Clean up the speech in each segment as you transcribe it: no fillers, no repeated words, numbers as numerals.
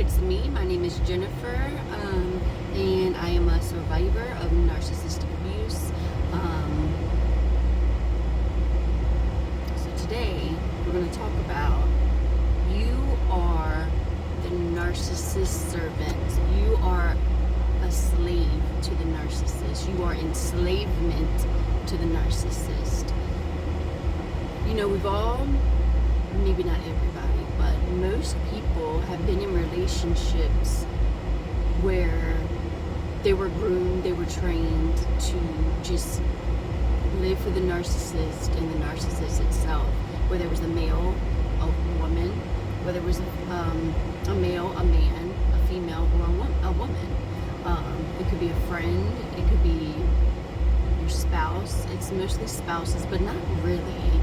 it's me. My name is Jennifer, and I am a survivor of narcissistic abuse. So today we're going to talk about you are the narcissist servant. You are a slave to the narcissist. You are enslavement to the narcissist. You know, we've all, maybe not everybody, but most people have been in relationships where they were groomed, they were trained to just live for the narcissist and the narcissist itself, whether it was a male, a woman, whether it was a male, a man, a female, or a woman. It could be a friend, it could be your spouse. It's mostly spouses, but not really.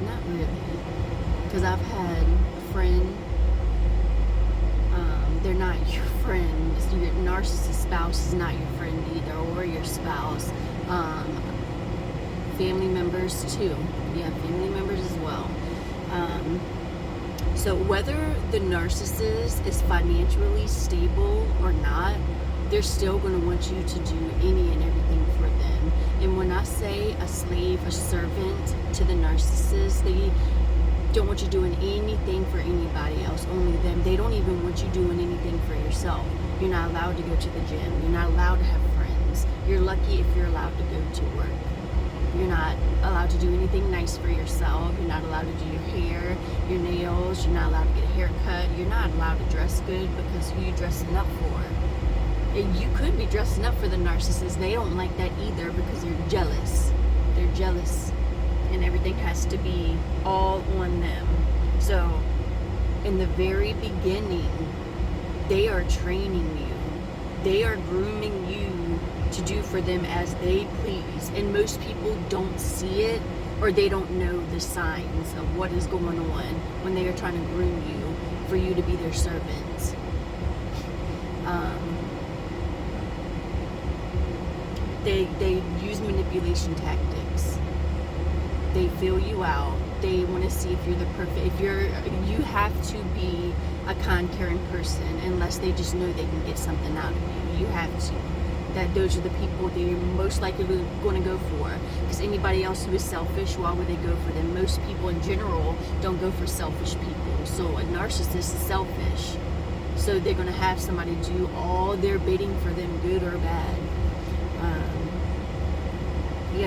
Not really, because I've had a friend, they're not your friend. Your narcissist spouse is not your friend either, or your spouse. Family members too. Yeah, family members as well. So whether the narcissist is financially stable or not, they're still going to want you to do any and everything for them. And when I say a slave, a servant to the narcissist, they don't want you doing anything for anybody else, only them. They don't even want you doing anything for yourself. You're not allowed to go to the gym. You're not allowed to have friends. You're lucky if you're allowed to go to work. You're not allowed to do anything nice for yourself. You're not allowed to do your hair, your nails. You're not allowed to get a haircut. You're not allowed to dress good, because who are you dressing up for? You could be dressing up for the narcissist. They don't like that either, because they're jealous. They're jealous, and everything has to be all on them. So in the very beginning, they are training you. They are grooming you to do for them as they please. And most people don't see it, or they don't know the signs of what is going on when they are trying to groom you for you to be their servants. They use manipulation tactics. They feel you out. They want to see if you're the perfect. You have to be a kind, caring person, unless they just know they can get something out of you. You have to. Those are the people they're most likely going to go for. Because anybody else who is selfish, why would they go for them? Most people in general don't go for selfish people. So a narcissist is selfish. So they're going to have somebody do all their bidding for them, good or bad.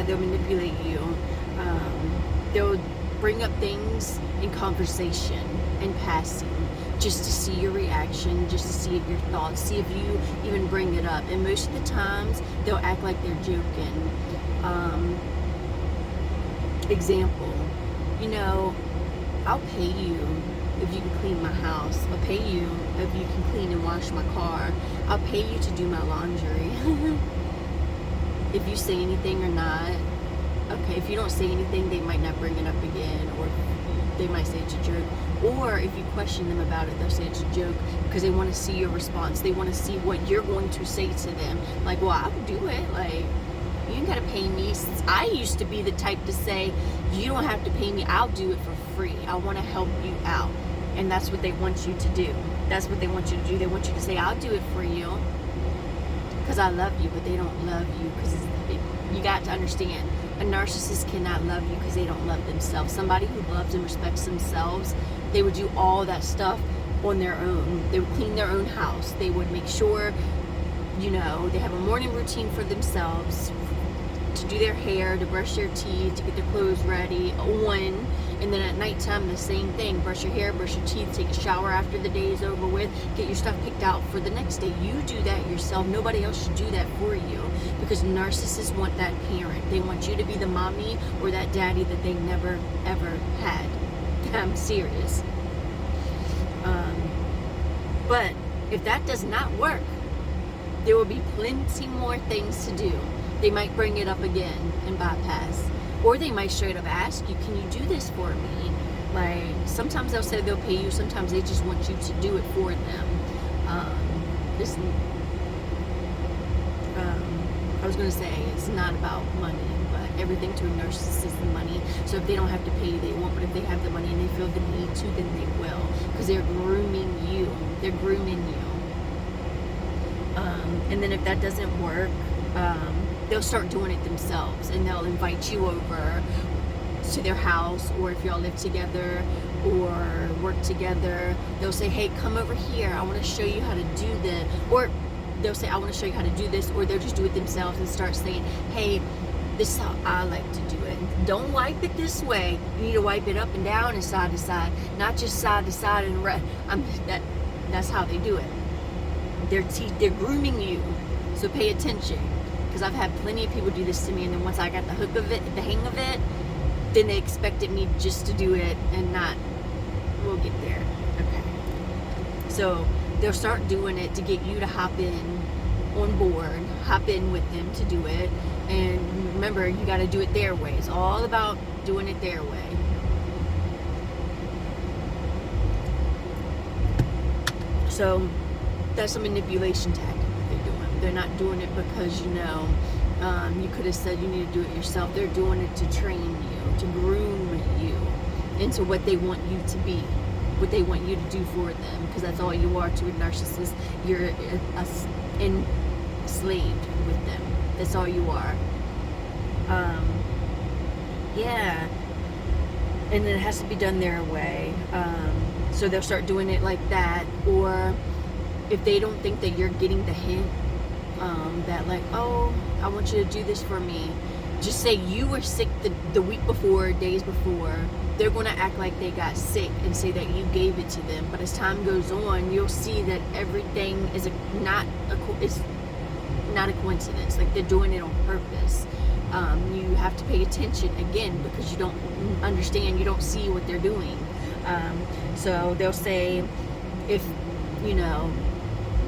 They'll manipulate you. They'll bring up things in conversation, in passing, just to see your reaction, just to see your thoughts, see if you even bring it up. And most of the times, they'll act like they're joking. Example, I'll pay you if you can clean my house. I'll pay you if you can clean and wash my car. I'll pay you to do my laundry. If you say anything or not, okay, if you don't say anything, they might not bring it up again, or they might say it's a joke. Or if you question them about it, they'll say it's a joke, because they want to see your response. They want to see what you're going to say to them. Like, well, I would do it. Like, you ain't got to pay me. Since I used to be the type to say, you don't have to pay me, I'll do it for free. I want to help you out. And that's what they want you to do. That's what they want you to do. They want you to say, I'll do it for you, because I love you. But they don't love you, because you got to understand, a narcissist cannot love you because they don't love themselves. Somebody who loves and respects themselves, they would do all that stuff on their own. They would clean their own house. They would make sure, they have a morning routine for themselves, to do their hair, to brush their teeth, to get their clothes ready, and then at nighttime, the same thing. Brush your hair, brush your teeth, take a shower after the day is over with, get your stuff picked out for the next day. You do that yourself. Nobody else should do that for you, because narcissists want that parent. They want you to be the mommy or that daddy that they never, ever had. I'm serious. But if that does not work, there will be plenty more things to do. They might bring it up again and bypass. Or they might straight up ask you, can you do this for me? Like, sometimes they'll say they'll pay you. Sometimes they just want you to do it for them. I was going to say, it's not about money, but everything to a narcissist is money. So if they don't have to pay you, they won't. But if they have the money and they feel the need to, then they will. Because because they're grooming you. They're grooming you. And then if that doesn't work, they'll start doing it themselves, and they'll invite you over to their house, or if y'all live together or work together, they'll say, hey, come over here, I want to show you how to do this. Or they'll say, I want to show you how to do this. Or they'll just do it themselves and start saying, hey, this is how I like to do it. Don't wipe it this way. You need to wipe it up and down and side to side, not just side to side and that's how they do it. They're grooming you. So pay attention, because I've had plenty of people do this to me, and then once I got the hook of it, the hang of it, then they expected me just to do it and not. We'll get there. Okay. So they'll start doing it to get you to hop in on board, hop in with them to do it. And remember, you got to do it their way. It's all about doing it their way. So that's a manipulation tactic that they're doing. They're not doing it because, you could have said you need to do it yourself. They're doing it to train you, to groom you into what they want you to be, what they want you to do for them, because that's all you are to a narcissist. You're enslaved with them. That's all you are. Yeah. And it has to be done their way. So they'll start doing it like that. Or if they don't think that you're getting the hint, that like, oh, I want you to do this for me. Just say you were sick the week before, days before. They're going to act like they got sick and say that you gave it to them. But as time goes on, you'll see that everything is not a coincidence. Like, they're doing it on purpose. You have to pay attention again, because you don't understand, you don't see what they're doing. So they'll say, if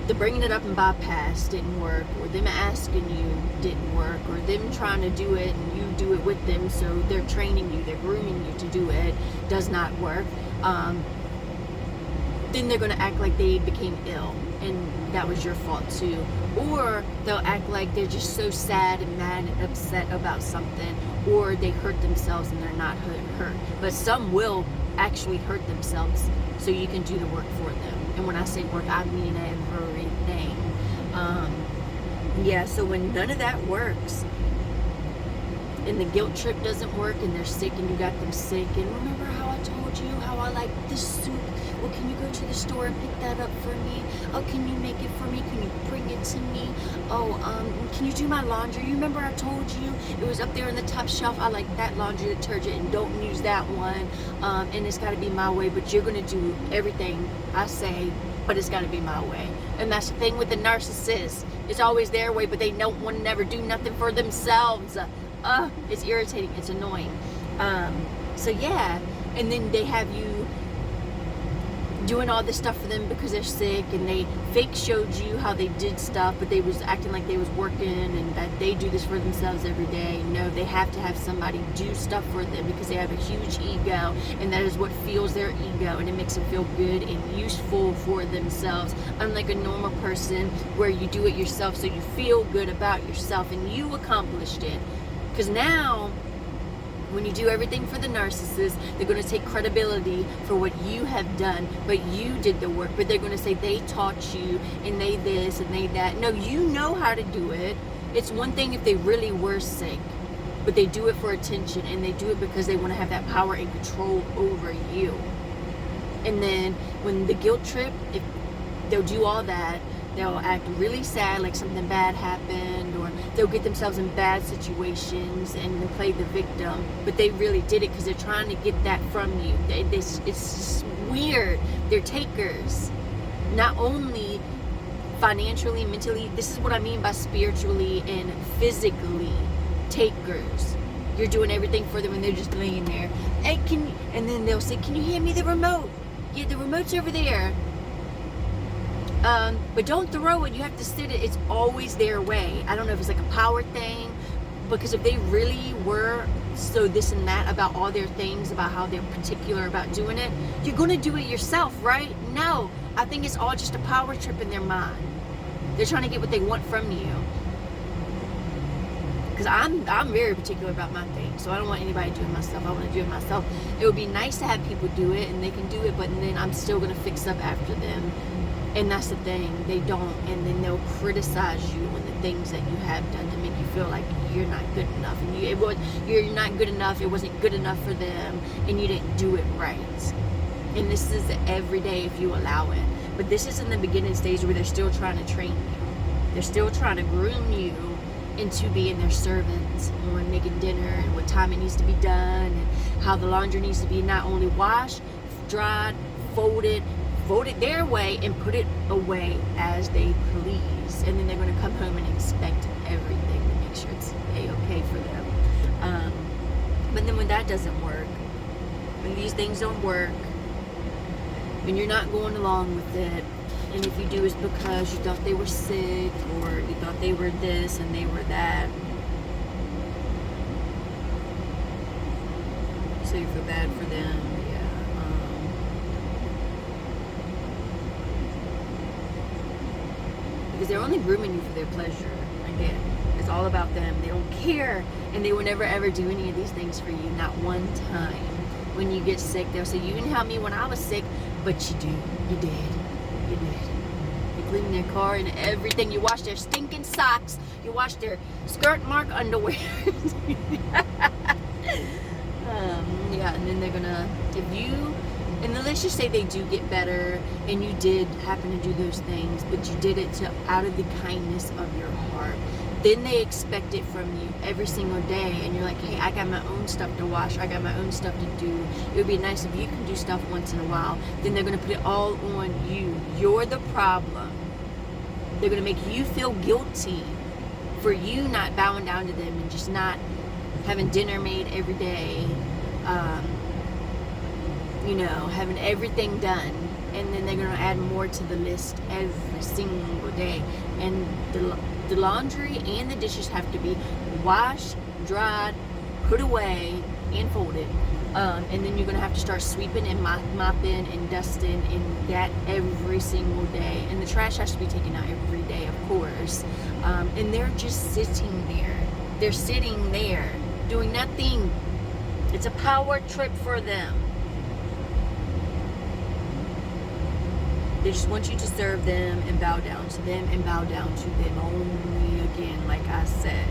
the bringing it up and bypass didn't work, or them asking you didn't work, or them trying to do it and you do it with them, so they're training you, they're grooming you to do it, does not work, then they're going to act like they became ill and that was your fault too. Or they'll act like they're just so sad and mad and upset about something, or they hurt themselves and they're not hurt. But some will actually hurt themselves so you can do the work for them. And when I say work, I mean everything. So when none of that works, and the guilt trip doesn't work, and they're sick and you got them sick, and remember how I told you how I like this soup? Well, can you go to the store and pick that up for me? Oh, can you make it for me? Can you bring it to me? Oh, can you do my laundry? You remember I told you it was up there on the top shelf? I like that laundry detergent, and don't use that one. And it's got to be my way, but you're going to do everything I say, but it's got to be my way. And that's the thing with the narcissist. It's always their way, but they don't want to never do nothing for themselves. It's irritating. It's annoying. And then they have you doing all this stuff for them because they're sick, and they fake showed you how they did stuff, but they was acting like they was working and that they do this for themselves every day. No, they have to have somebody do stuff for them because they have a huge ego, and that is what fuels their ego, and it makes them feel good and useful for themselves, unlike a normal person where you do it yourself so you feel good about yourself and you accomplished it. Because now, when you do everything for the narcissist, they're going to take credibility for what you have done, but you did the work. But they're going to say they taught you, and they this and they that. No, you know how to do it. It's one thing if they really were sick, but they do it for attention, and they do it because they want to have that power and control over you. And then when the guilt trip, if they'll do all that, they'll act really sad, like something bad happened, or they'll get themselves in bad situations and then play the victim, but they really did it because they're trying to get that from you. It's just weird. They're takers, not only financially, mentally. This is what I mean by spiritually and physically takers. You're doing everything for them, and they're just laying there. Hey, and then they'll say, "Can you hand me the remote? Yeah, the remote's over there. But don't throw it. You have to sit it." It's always their way. I don't know if it's like a power thing, because if they really were so this and that about all their things, about how they're particular about doing it, you're going to do it yourself, right? No, I think it's all just a power trip in their mind. They're trying to get what they want from you. because I'm very particular about my things, so I don't want anybody doing my stuff. I want to do it myself. It would be nice to have people do it, and they can do it, but then I'm still going to fix up after them. And that's the thing, they don't, and then they'll criticize you on the things that you have done to make you feel like you're not good enough, and you're not good enough, it wasn't good enough for them, and you didn't do it right. And this is every day if you allow it. But this is in the beginning stage where they're still trying to train you. They're still trying to groom you into being their servants on making dinner and what time it needs to be done and how the laundry needs to be not only washed, dried, folded their way and put it away as they please. And then they're going to come home and expect everything to make sure it's A-okay for them. But then when that doesn't work, when these things don't work, when you're not going along with it, and if you do it's because you thought they were sick or you thought they were this and they were that, so you feel bad for them. Because they're only grooming you for their pleasure. Again, it's all about them. They don't care, and they will never ever do any of these things for you. Not one time. When you get sick, they'll say, you didn't help me when I was sick, but you did. You did. You clean their car and everything. You wash their stinking socks. You wash their skirt mark underwear. Yeah, and then they're gonna, and then let's just say they do get better and you did happen to do those things, but you did it out of the kindness of your heart. Then they expect it from you every single day, and you're like, hey, I got my own stuff to wash, I got my own stuff to do. It would be nice if you can do stuff once in a while. Then they're going to put it all on you. You're the problem. They're going to make you feel guilty for you not bowing down to them and just not having dinner made every day, having everything done. And then they're going to add more to the list every single day. And the laundry and the dishes have to be washed, dried, put away, and folded. And then you're going to have to start sweeping and mopping and dusting and that every single day. And the trash has to be taken out every day, of course. And they're just sitting there. They're sitting there doing nothing. It's a power trip for them. They just want you to serve them and bow down to them and bow down to them only again, like I said.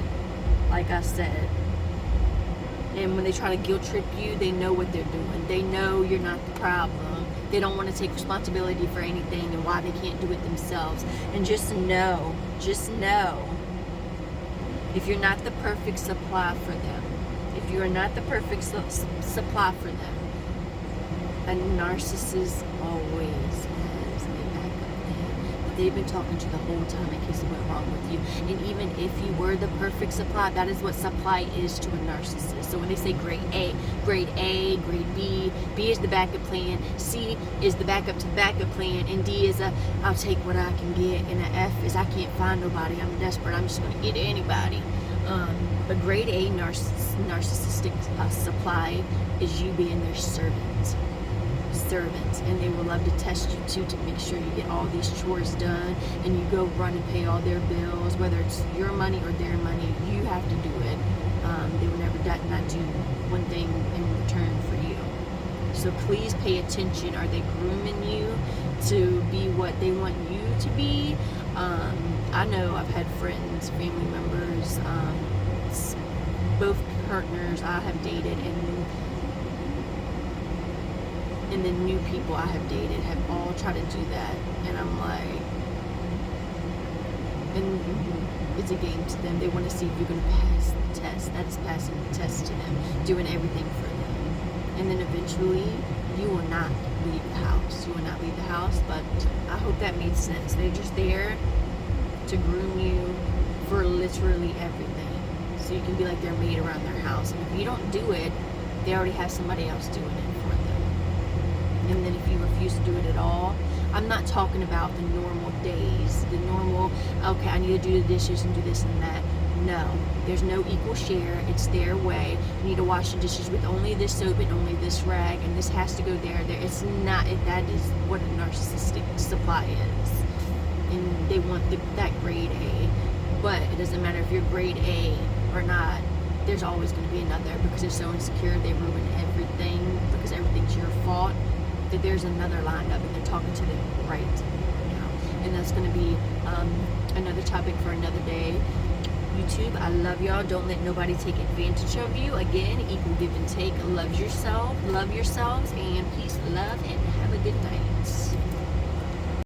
And when they try to guilt trip you, they know what they're doing. They know you're not the problem. They don't want to take responsibility for anything and why they can't do it themselves. And just know, if you're not the perfect supply for them, if you are not the perfect supply for them, a narcissist always has a backup plan. But they've been talking to you the whole time in case it went wrong with you. And even if you were the perfect supply, that is what supply is to a narcissist. So when they say grade A, grade B, B is the backup plan, C is the backup to the backup plan, and D is I'll take what I can get, and an F is I can't find nobody, I'm desperate, I'm just going to get anybody. But grade A narcissistic supply is you being their servant, and they will love to test you too to make sure you get all these chores done, and you go run and pay all their bills, whether it's your money or their money. You have to do it. They will never not do one thing in return for you. So please pay attention. Are they grooming you to be what they want you to be? I know I've had friends, family members, both partners I have dated, and the new people I have dated have all tried to do that. And I'm like, and it's a game to them. They want to see if you're going to pass the test. That is passing the test to them, doing everything for them. And then eventually, you will not leave the house. You will not leave the house, but I hope that made sense. They're just there to groom you for literally everything. So you can be like their maid around their house. And if you don't do it, they already have somebody else doing it for them. And then if you refuse to do it at all, I'm not talking about the normal days, the normal, okay, I need to do the dishes and do this and that. No, there's no equal share. It's their way. You need to wash the dishes with only this soap and only this rag, and this has to go there. It's not, that is what a narcissistic supply is. And they want that grade A. But it doesn't matter if you're grade A or not, there's always going to be another, because they're so insecure, they ruin everything, because everything's your fault, that there's another lined up, and they're talking to them right now. And that's going to be another topic for another day. YouTube, I love y'all. Don't let nobody take advantage of you. Again, equal give and take. Love yourselves, and peace, love, and have a good night.